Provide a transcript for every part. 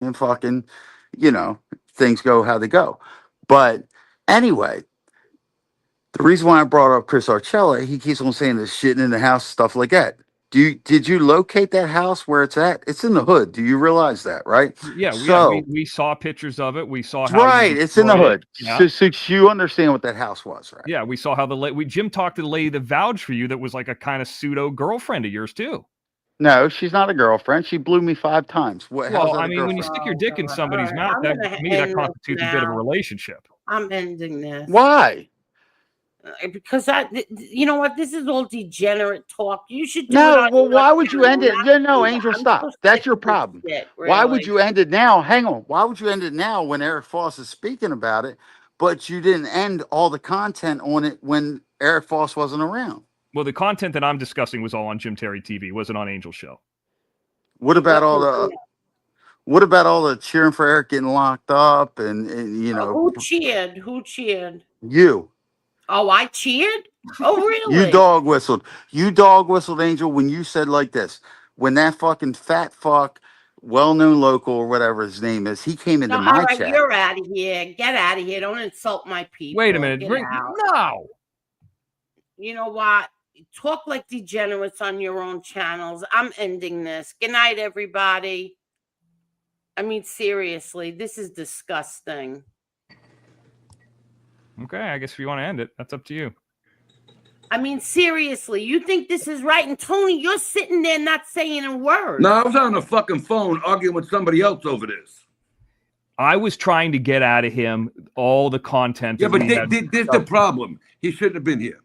and fucking, you know, things go how they go. But anyway, the reason why I brought up Chris Archella, he keeps on saying this shitting in the house, stuff like that. Did you locate that house where it's at? It's in the hood. Do you realize that, right? Yeah, So we saw pictures of it. We saw how you right, it's in the destroyed it. hood. Yeah. So you understand what that house was, right? Yeah, we saw how Jim talked to the lady that vouched for you that was like a kind of pseudo girlfriend of yours too. No, she's not a girlfriend. She blew me 5 times. What? How's Well, that I a mean, when you girlfriend? stick your Oh dick in God! All somebody's right, mouth, I'm that gonna to me that end this constitutes a bit of a now. relationship. I'm ending this. Why? Because you know what? This is all degenerate talk. You should do it No, on well, your why would you end channel, it? not Yeah, no, here. Angel, I'm so stop. That's sick your of this problem. shit, Why would really. you end it now? Hang on. Why would you end it now when Eric Foss is speaking about it, but you didn't end all the content on it when Eric Foss wasn't around? Well, the content that I'm discussing was all on Jim Terry TV, wasn't on Angel Show. What It about all wasn't. the what about all the cheering for Eric getting locked up and Who cheered? Who cheered? you Oh, I cheered. Oh, you really? dog whistled. You dog whistled, Angel, when you said like this. When that fucking fat fuck, well known local or whatever his name is, he came No, into all my right. chat. You're out of here. Get out of here. Don't insult my Wait a people. minute. Get out. No. You know what? Talk like degenerates on your own channels. I'm ending this. Good night, everybody. I mean, seriously, this is disgusting. Okay, I guess if you want to end it, that's up to you. I mean, seriously, you think this is right? And Tony, you're sitting there not saying a word. No, I was on the fucking phone arguing with somebody else over this. I was trying to get out of him all the content. Yeah, but this the problem. He shouldn't have been here.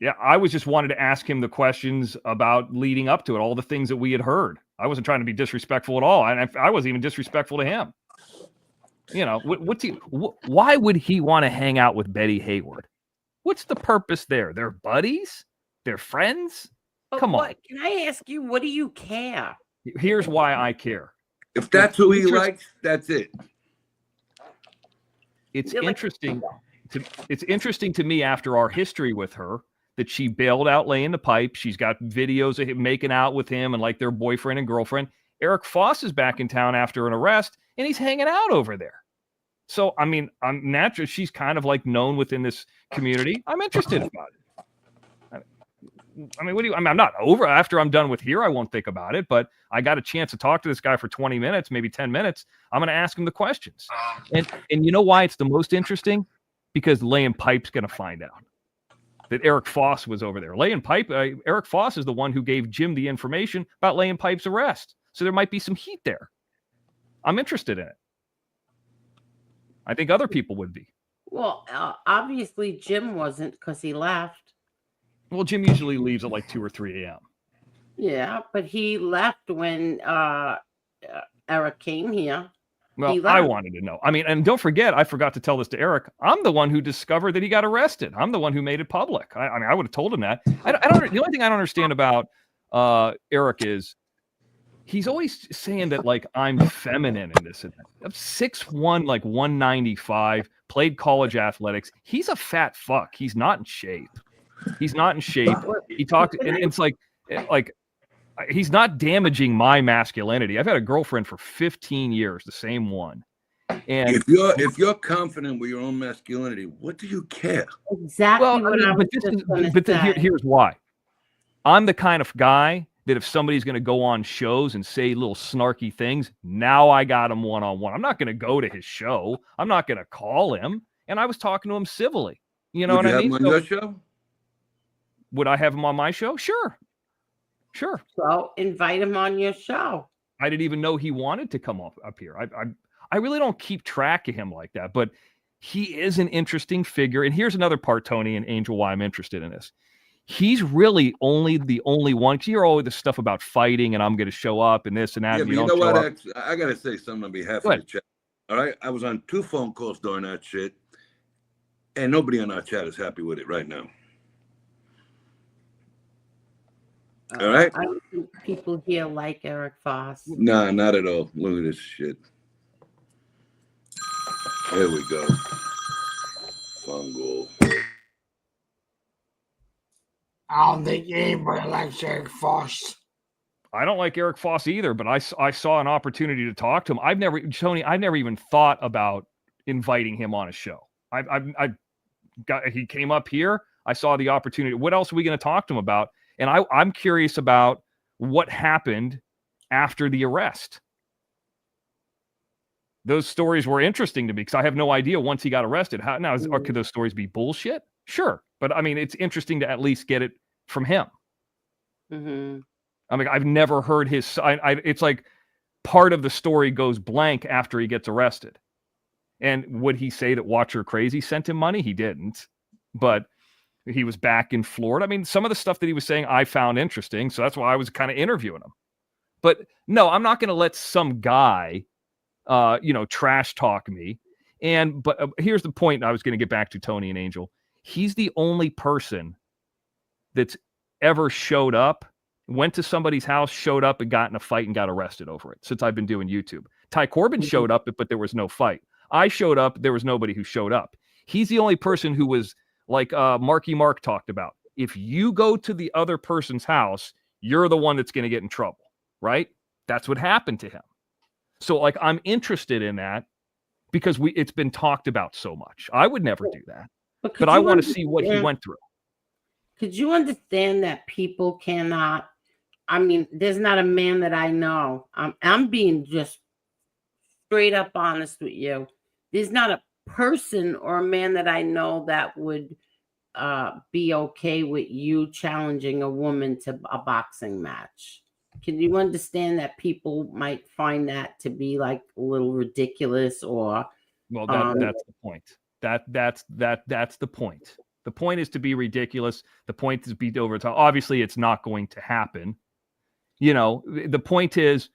Yeah, I was just wanted to ask him the questions about leading up to it, all the things that we had heard. I wasn't trying to be disrespectful at all, and I wasn't even disrespectful to him. You know, why would he want to hang out with Betty Hayward? What's the purpose there? They're buddies? They're friends? But Come on. Can I ask you, what do you care? Here's why I care. If that's who he likes, that's it. It's interesting. It's interesting to me after our history with her that she bailed out laying the pipe. She's got videos of him making out with him and like their boyfriend and girlfriend. Eric Foss is back in town after an arrest, and he's hanging out over there. So, I mean, I'm naturally, she's kind of like known within this community. I'm interested about it. I mean, I'm not over. After I'm done with here, I won't think about it. But I got a chance to talk to this guy for 20 minutes, maybe 10 minutes. I'm going to ask him the questions. And you know why it's the most interesting? Because laying pipe's going to find out that Eric Foss was over there. Laying pipe, Eric Foss is the one who gave Jim the information about laying pipe's arrest. So there might be some heat there. I'm interested in it. I think other people would be. Well, obviously Jim wasn't, because he left. Well, Jim usually leaves at like 2 or 3 a.m. Yeah, but he left when Eric came here. Well, I wanted to know. I mean, and don't forget, I forgot to tell this to Eric. I'm the one who discovered that he got arrested. I'm the one who made it public. I mean, I would have told him that. I don't. The only thing I don't understand about Eric is he's always saying that like I'm feminine in this. I'm 6'1", like 195. Played college athletics. He's a fat fuck. He's not in shape. He's not in shape. He talked, and it's like he's not damaging my masculinity. I've had a girlfriend for 15 years, the same one. And if you're confident with your own masculinity, what do you care? Exactly. Well, here's why. I'm the kind of guy that if somebody's going to go on shows and say little snarky things, now I got him one-on-one. I'm not going to go to his show. I'm not going to call him. And I was talking to him civilly. You know what I mean? Would you have him on your show? Would I have him on my show? Sure. So invite him on your show. I didn't even know he wanted to come up here. I really don't keep track of him like that, but he is an interesting figure. And here's another part, Tony and Angel, why I'm interested in this. He's really the only one. Because you hear all this stuff about fighting and I'm going to show up and this and that. Yeah, and but you know what? I got to say something on behalf of the chat. All right. I was on 2 phone calls during that shit. And nobody on our chat is happy with it right now. All right. I don't think people here like Eric Foss. Nah, not at all. Look at this shit. Here we go. Fumble. I don't think anybody likes Eric Foss. I don't like Eric Foss either, but I saw an opportunity to talk to him. I've never even thought about inviting him on a show. He came up here. I saw the opportunity. What else are we going to talk to him about? And I'm curious about what happened after the arrest. Those stories were interesting to me because I have no idea once he got arrested. Could those stories be bullshit? Sure. But I mean, it's interesting to at least get it from him. Mm-hmm. I mean, I've never heard his. It's like part of the story goes blank after he gets arrested. And would he say that Watcher Crazy sent him money? He didn't. But he was back in Florida. I mean, some of the stuff that he was saying I found interesting. So that's why I was kind of interviewing him. But no, I'm not going to let some guy, trash talk me. But here's the point I was going to get back to, Tony and Angel. He's the only person that's ever showed up, went to somebody's house, showed up and got in a fight and got arrested over it since I've been doing YouTube. Ty Corbin showed up, but there was no fight. I showed up. There was nobody who showed up. He's the only person who was like Marky Mark talked about. If you go to the other person's house, you're the one that's going to get in trouble, right? That's what happened to him. So like, I'm interested in that because it's been talked about so much. I would never do that, but I want to see what he went through. Could you understand that people cannot, I mean, there's not a man that I know. I'm being just straight up honest with you. There's not a person or a man that I know that would be okay with you challenging a woman to a boxing match. Can you understand that people might find that to be like a little ridiculous or? Well, that's the point. That's the point. The point is to be ridiculous. The point is to be over top. Obviously, it's not going to happen. The point is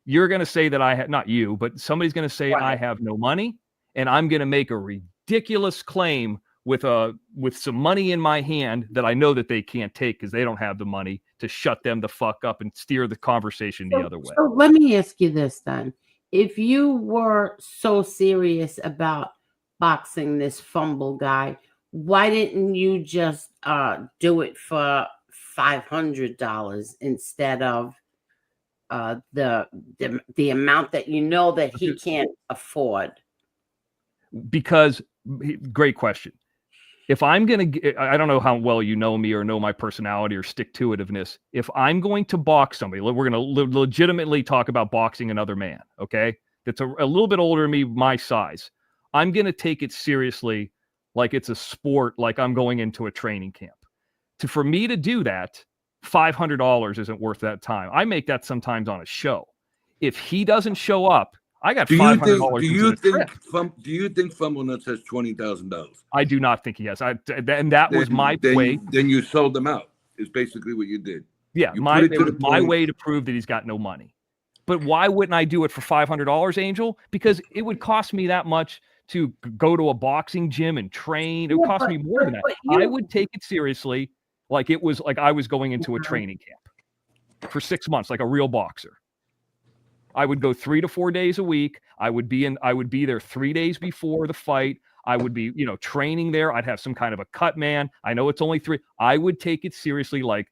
you're going to say that not you, but somebody's going to say I have no money, and I'm going to make a ridiculous claim with some money in my hand that I know that they can't take because they don't have the money to shut them the fuck up and steer the conversation the other way. So let me ask you this then. If you were so serious about boxing this Fumble guy, why didn't you just do it for $500 instead of the amount that you know that he can't afford? Because, great question. If I'm going to, I don't know how well you know me or know my personality or stick-to-itiveness. If I'm going to box somebody, we're going to legitimately talk about boxing another man, okay? That's a little bit older than me, my size. I'm going to take it seriously like it's a sport, like I'm going into a training camp. For me to do that, $500 isn't worth that time. I make that sometimes on a show. If he doesn't show up, I got $500. Do you think Fumble Nuts has $20,000? I do not think he has. That was my way. Then you sold them out. Is basically what you did. Yeah, it was my way to prove that he's got no money. But why wouldn't I do it for $500, Angel? Because it would cost me that much to go to a boxing gym and train. It would cost me more than that. I would take it seriously, like it was like I was going into a training camp for 6 months, like a real boxer. I would go 3 to 4 days a week. I would be there 3 days before the fight. I would be, training there. I'd have some kind of a cut man. I know it's only 3. I would take it seriously, like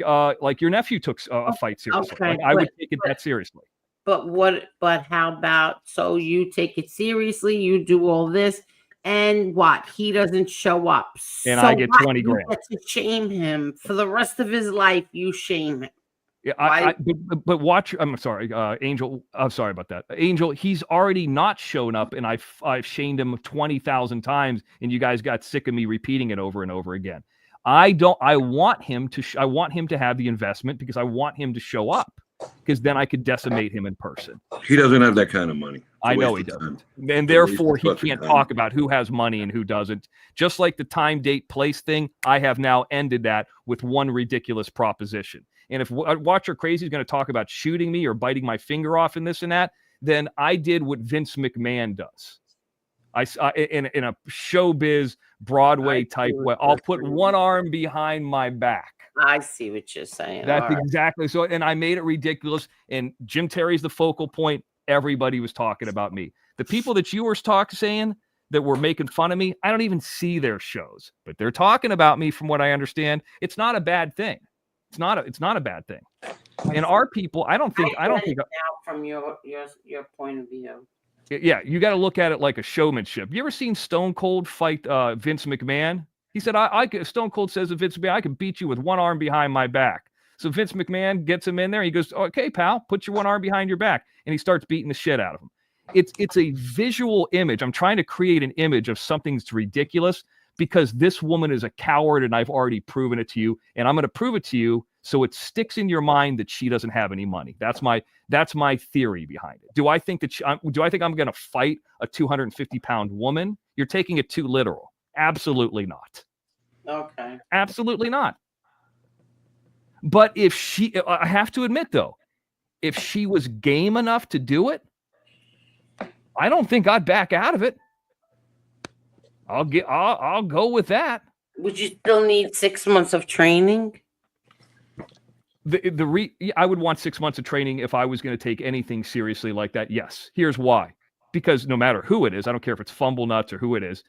your nephew took a fight seriously. Okay, I would take it that seriously. But how about, so you take it seriously, you do all this, and what? He doesn't show up. And so I get 20 grand. You get to shame him for the rest of his life. You shame him. Yeah, but watch. I'm sorry, Angel. I'm sorry about that, Angel. He's already not shown up, and I've shamed him 20,000 times, and you guys got sick of me repeating it over and over again. I want him to have the investment because I want him to show up, because then I could decimate him in person. He doesn't have that kind of money. I know he doesn't, and therefore he can't talk about who has money and who doesn't. Just like the time, date, place thing, I have now ended that with one ridiculous proposition. And if Watcher Crazy is going to talk about shooting me or biting my finger off and this and that, then I did what Vince McMahon does. In a showbiz Broadway type way, I'll put one arm behind my back. I see what you're saying. That's exactly so. And I made it ridiculous. And Jim Terry's the focal point. Everybody was talking about me. The people that you were saying that were making fun of me, I don't even see their shows, but they're talking about me. From what I understand, it's not a bad thing. It's not a bad thing. And our people, I don't think now from your point of view. Yeah, you got to look at it like a showmanship. You ever seen Stone Cold fight Vince McMahon? He said, Stone Cold says to Vince McMahon, I can beat you with one arm behind my back. So Vince McMahon gets him in there. He goes, okay, pal, put your one arm behind your back. And he starts beating the shit out of him. It's a visual image. I'm trying to create an image of something that's ridiculous because this woman is a coward and I've already proven it to you. And I'm going to prove it to you so it sticks in your mind that she doesn't have any money. That's my theory behind it. Do I think I'm going to fight a 250-pound woman? You're taking it too literal. Absolutely not. Okay. Absolutely not. But I have to admit though, if she was game enough to do it, I don't think I'd back out of it. I'll go with that. Would you still need 6 months of training? I would want 6 months of training if I was going to take anything seriously like that. Yes. Here's why. Because no matter who it is, I don't care if it's Fumble Nuts or who it is,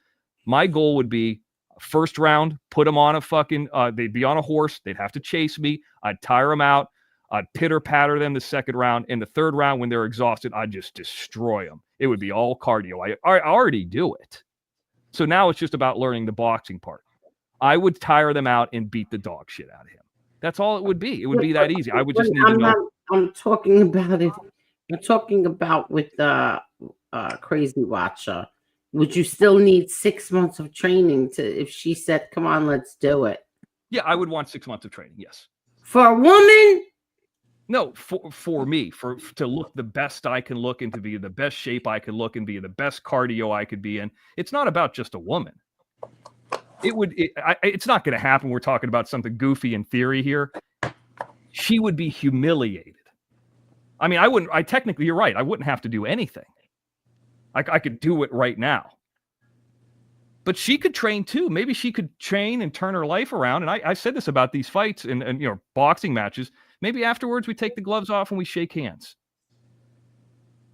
my goal would be first round, put them on a fucking, they'd be on a horse. They'd have to chase me. I'd tire them out. I'd pitter patter them the second round. In the third round, when they're exhausted, I'd just destroy them. It would be all cardio. I already do it. So now it's just about learning the boxing part. I would tire them out and beat the dog shit out of him. That's all it would be. It would be that easy. I would just need to know. I'm talking about it. I'm talking about with the Crazy Watcher. Would you still need 6 months of training if she said, come on, let's do it? Yeah, I would want 6 months of training. Yes. For a woman? No, for me, to look the best I can look and to be the best shape I could look and be the best cardio I could be in. It's not about just a woman. It's not going to happen. We're talking about something goofy in theory here. She would be humiliated. I mean, technically, you're right. I wouldn't have to do anything. I could do it right now. But she could train too. Maybe she could train and turn her life around. And I said this about these fights and boxing matches. Maybe afterwards we take the gloves off and we shake hands.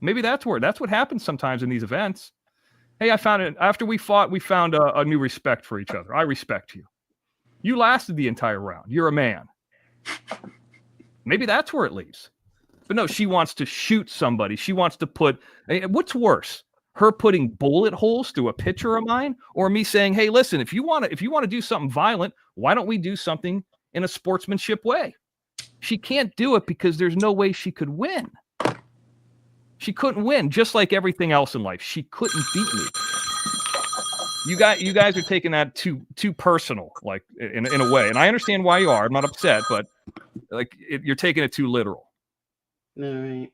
Maybe that's what happens sometimes in these events. Hey, I found it after we fought. We found a new respect for each other. I respect you. You lasted the entire round. You're a man. Maybe that's where it leaves. But no, she wants to shoot somebody. She wants to put. What's worse, her putting bullet holes through a picture of mine, or me saying, "Hey, listen, if you want to do something violent, why don't we do something in a sportsmanship way?" She can't do it because there's no way she could win. She couldn't win, just like everything else in life. She couldn't beat me. You guys are taking that too personal, like in a way, and I understand why you are. I'm not upset, but you're taking it too literal. All right.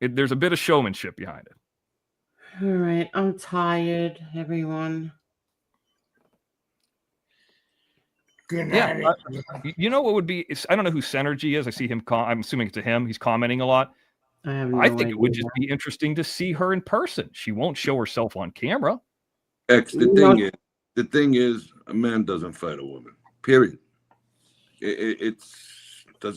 There's a bit of showmanship behind it. All right. I'm tired, everyone. Good night. Yeah, you know what would be? I don't know who Synergy is. I see him. I'm assuming it's to him. He's commenting a lot. I think it would just be interesting to see her in person. She won't show herself on camera. The thing is, a man doesn't fight a woman. Period.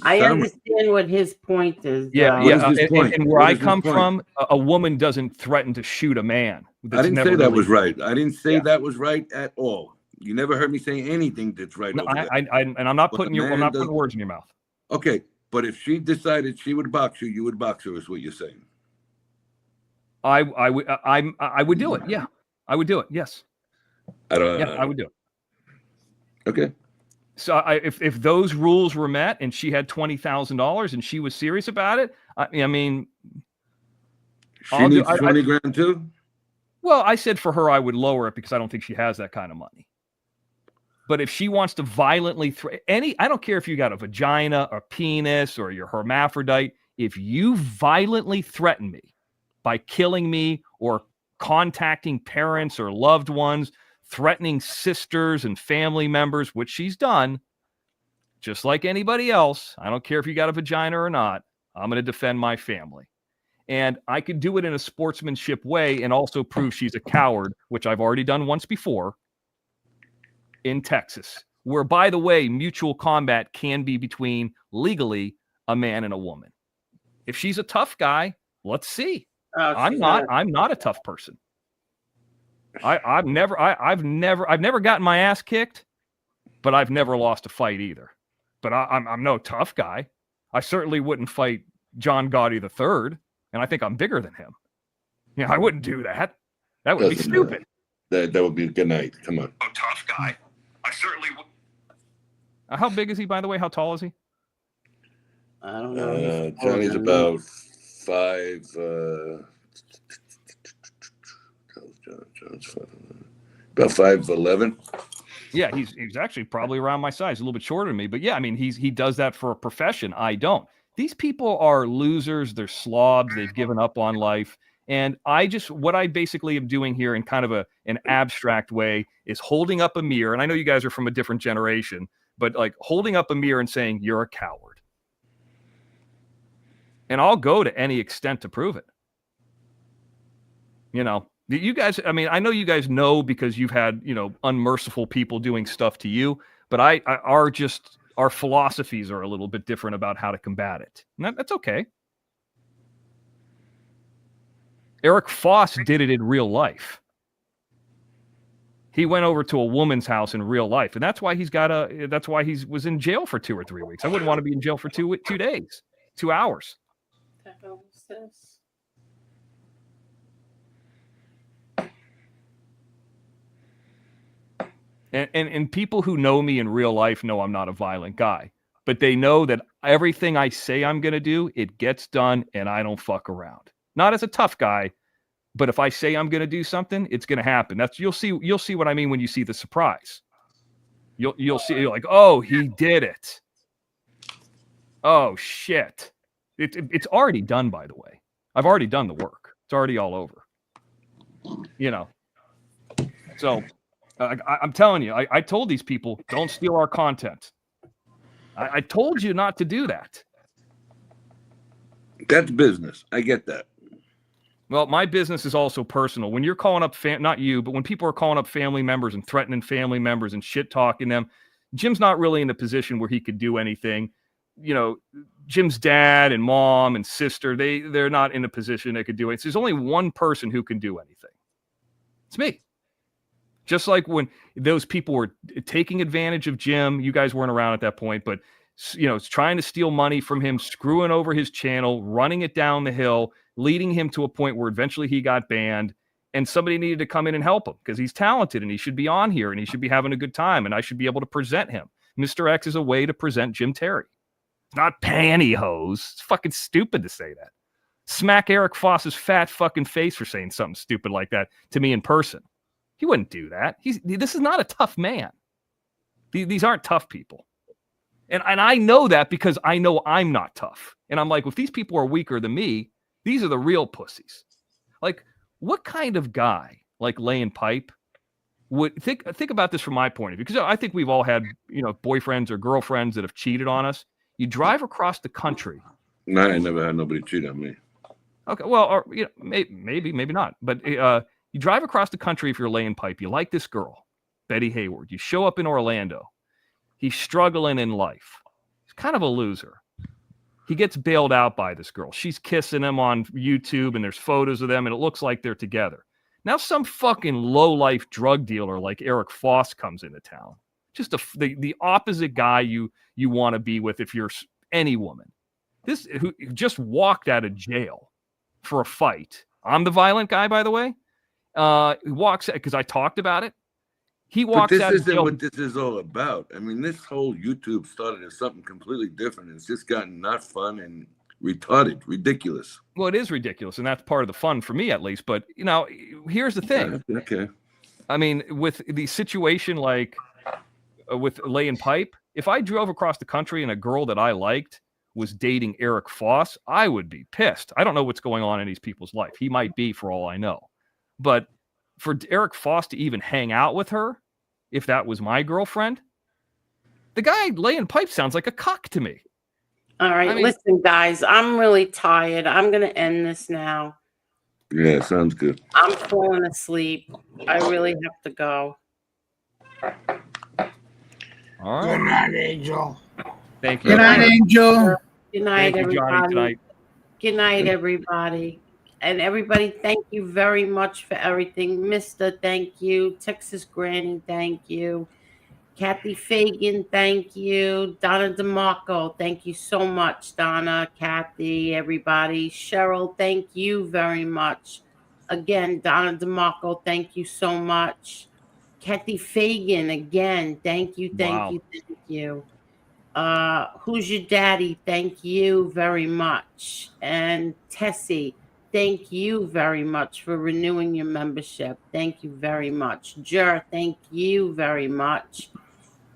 I understand what his point is. Yeah. And where I come from, a woman doesn't threaten to shoot a man. I didn't say that was right. I didn't say that was right at all. You never heard me say anything that's right. No, I'm not putting words in your mouth. Okay, but if she decided she would box you would box her, is what you're saying. I would do it. Yeah, I would do it. Yes. I would do it. Okay. So if those rules were met and she had $20,000 and she was serious about it, I mean, she needs 20 grand too. Well, I said for her I would lower it because I don't think she has that kind of money. But if she wants to violently I don't care if you got a vagina or penis or you're hermaphrodite, if you violently threaten me by killing me or contacting parents or loved ones, threatening sisters and family members, which she's done, just like anybody else, I don't care if you got a vagina or not, I'm going to defend my family. And I could do it in a sportsmanship way and also prove she's a coward, which I've already done once before in Texas, where, by the way, mutual combat can be between legally a man and a woman. If she's a tough guy, let's see. I'm not a tough person. I've never gotten my ass kicked, but I've never lost a fight either. But I'm no tough guy. I certainly wouldn't fight John Gotti III, and I think I'm bigger than him. I wouldn't do that. That would be stupid. That would be good night. Come on. Oh, tough guy. I certainly would. How big is he, by the way? How tall is he? I don't know. Johnny's about 5. John's 5. About 5'11". Yeah, he's actually probably around my size, a little bit shorter than me. But yeah, I mean, he does that for a profession. I don't. These people are losers. They're slobs. They've given up on life. And what I basically am doing here in kind of an abstract way is holding up a mirror. And I know you guys are from a different generation, but like holding up a mirror and saying, you're a coward. And I'll go to any extent to prove it. You guys, I mean, I know you guys know because you've had, unmerciful people doing stuff to you, but our philosophies are a little bit different about how to combat it. And that's okay. Eric Foss did it in real life. He went over to a woman's house in real life, and that's why he was in jail for 2 or 3 weeks. I wouldn't want to be in jail for 2 days, 2 hours. What the hell is this? And people who know me in real life know I'm not a violent guy, but they know that everything I say I'm going to do, it gets done, and I don't fuck around. Not as a tough guy, but if I say I'm going to do something, it's going to happen. You'll see what I mean when you see the surprise. You'll see, you're like, oh, he did it. Oh shit. It's already done, by the way. I've already done the work. It's already all over. So I'm telling you, I told these people, don't steal our content. I told you not to do that. That's business. I get that. Well, my business is also personal. When you're calling up, not you, but when people are calling up family members and threatening family members and shit talking them, Jim's not really in a position where he could do anything. Jim's dad and mom and sister, they're not in a position they could do it. There's only one person who can do anything. It's me. Just like when those people were taking advantage of Jim, you guys weren't around at that point, but trying to steal money from him, screwing over his channel, running it down the hill, leading him to a point where eventually he got banned, and somebody needed to come in and help him because he's talented and he should be on here and he should be having a good time and I should be able to present him. Mr. X is a way to present Jim Terry. It's not pantyhose. It's fucking stupid to say that. Smack Eric Foss's fat fucking face for saying something stupid like that to me in person. He wouldn't do that. This is not a tough man. These aren't tough people. And I know that because I know I'm not tough. And I'm like, if these people are weaker than me, these are the real pussies. Like, what kind of guy, like laying pipe, would think about this from my point of view? Because I think we've all had, boyfriends or girlfriends that have cheated on us. You drive across the country. No, I never had nobody cheat on me. Okay, well, or maybe not. But you drive across the country if you're laying pipe. You like this girl, Betty Hayward. You show up in Orlando. He's struggling in life. He's kind of a loser. He gets bailed out by this girl. She's kissing him on YouTube, and there's photos of them, and it looks like they're together. Now some fucking low-life drug dealer like Eric Foss comes into town. Just the opposite guy you want to be with if you're any woman. This who just walked out of jail for a fight. I'm the violent guy, by the way. He walks because I talked about it. He walks out. But this isn't what this is all about. I mean, this whole YouTube started as something completely different. It's just gotten not fun and retarded, ridiculous. Well, it is ridiculous, and that's part of the fun for me, at least. But here's the thing. Yeah, okay. I mean, with the situation like with laying pipe, if I drove across the country and a girl that I liked was dating Eric Foss, I would be pissed. I don't know what's going on in these people's life. He might be, for all I know. But for Eric Foss to even hang out with her, if that was my girlfriend, the guy laying pipe sounds like a cock to me. All right, listen, guys, I'm really tired. I'm going to end this now. Yeah, sounds good. I'm falling asleep. I really have to go. All right. Good night, Angel. Thank you. Good night, Angel. Good night, Thank you, Johnny, everybody. tonight. Good night, everybody. And everybody, thank you very much for everything. Mister, thank you. Texas Granny, thank you. Kathy Fagan, thank you. Donna DeMarco, thank you so much. Donna, Kathy, everybody. Cheryl, thank you very much. Again, Donna DeMarco, thank you so much. Kathy Fagan, again, thank you, thank you, thank you. Who's your daddy? Thank you very much. And Tessie, thank you very much for renewing your membership. Thank you very much. Jer, thank you very much.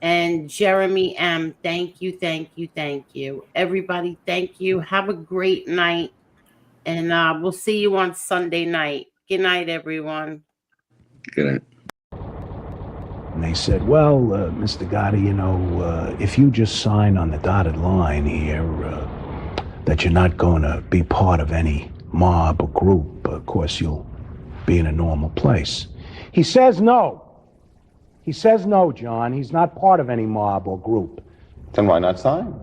And Jeremy M, thank you, thank you, thank you. Everybody, thank you. Have a great night. And we'll see you on Sunday night. Good night, everyone. Good night. And they said, well, Mr. Gotti, if you just sign on the dotted line here that you're not going to be part of any mob or group, of course you'll be in a normal place. He says no. He says no, John. He's not part of any mob or group. Then why not sign?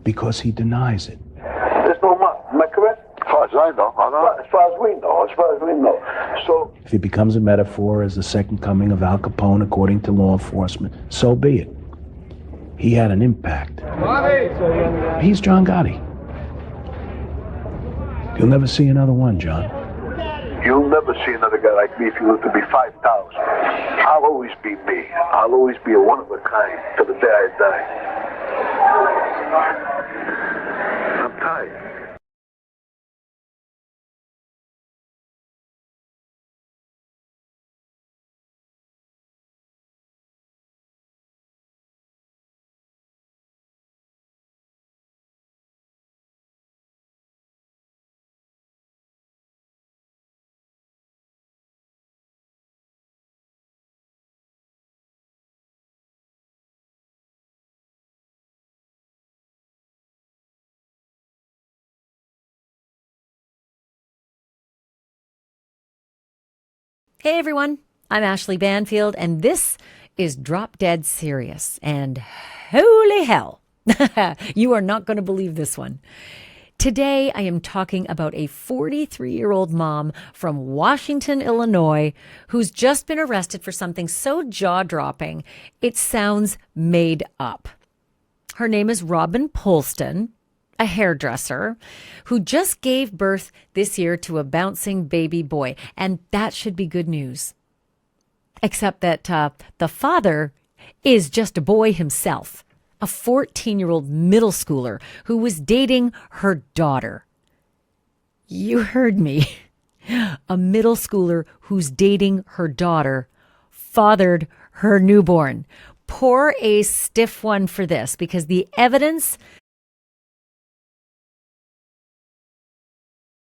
Because he denies it. There's no mob. Am I correct? As far as I know. As far as we know. So If it becomes a metaphor as the second coming of Al Capone according to law enforcement, so be it. He had an impact. He's John Gotti. You'll never see another one, John. you'll never see another guy like me if you live to be 5,000. I'll always be me. I'll always be a one of a kind till the day I die. I'm tired. Hey everyone, I'm Ashley Banfield, and this is Drop Dead Serious. And holy hell, you are not going to believe this one. Today, I am talking about a 43-year-old mom from Washington, Illinois, who's just been arrested for something so jaw-dropping, it sounds made up. Her name is Robin Polston, a hairdresser who just gave birth this year to a bouncing baby boy. And that should be good news. Except that the father is just a boy himself, a 14-year-old middle schooler who was dating her daughter. You heard me. A middle schooler who's dating her daughter fathered her newborn. Pour a stiff one for this, because the evidence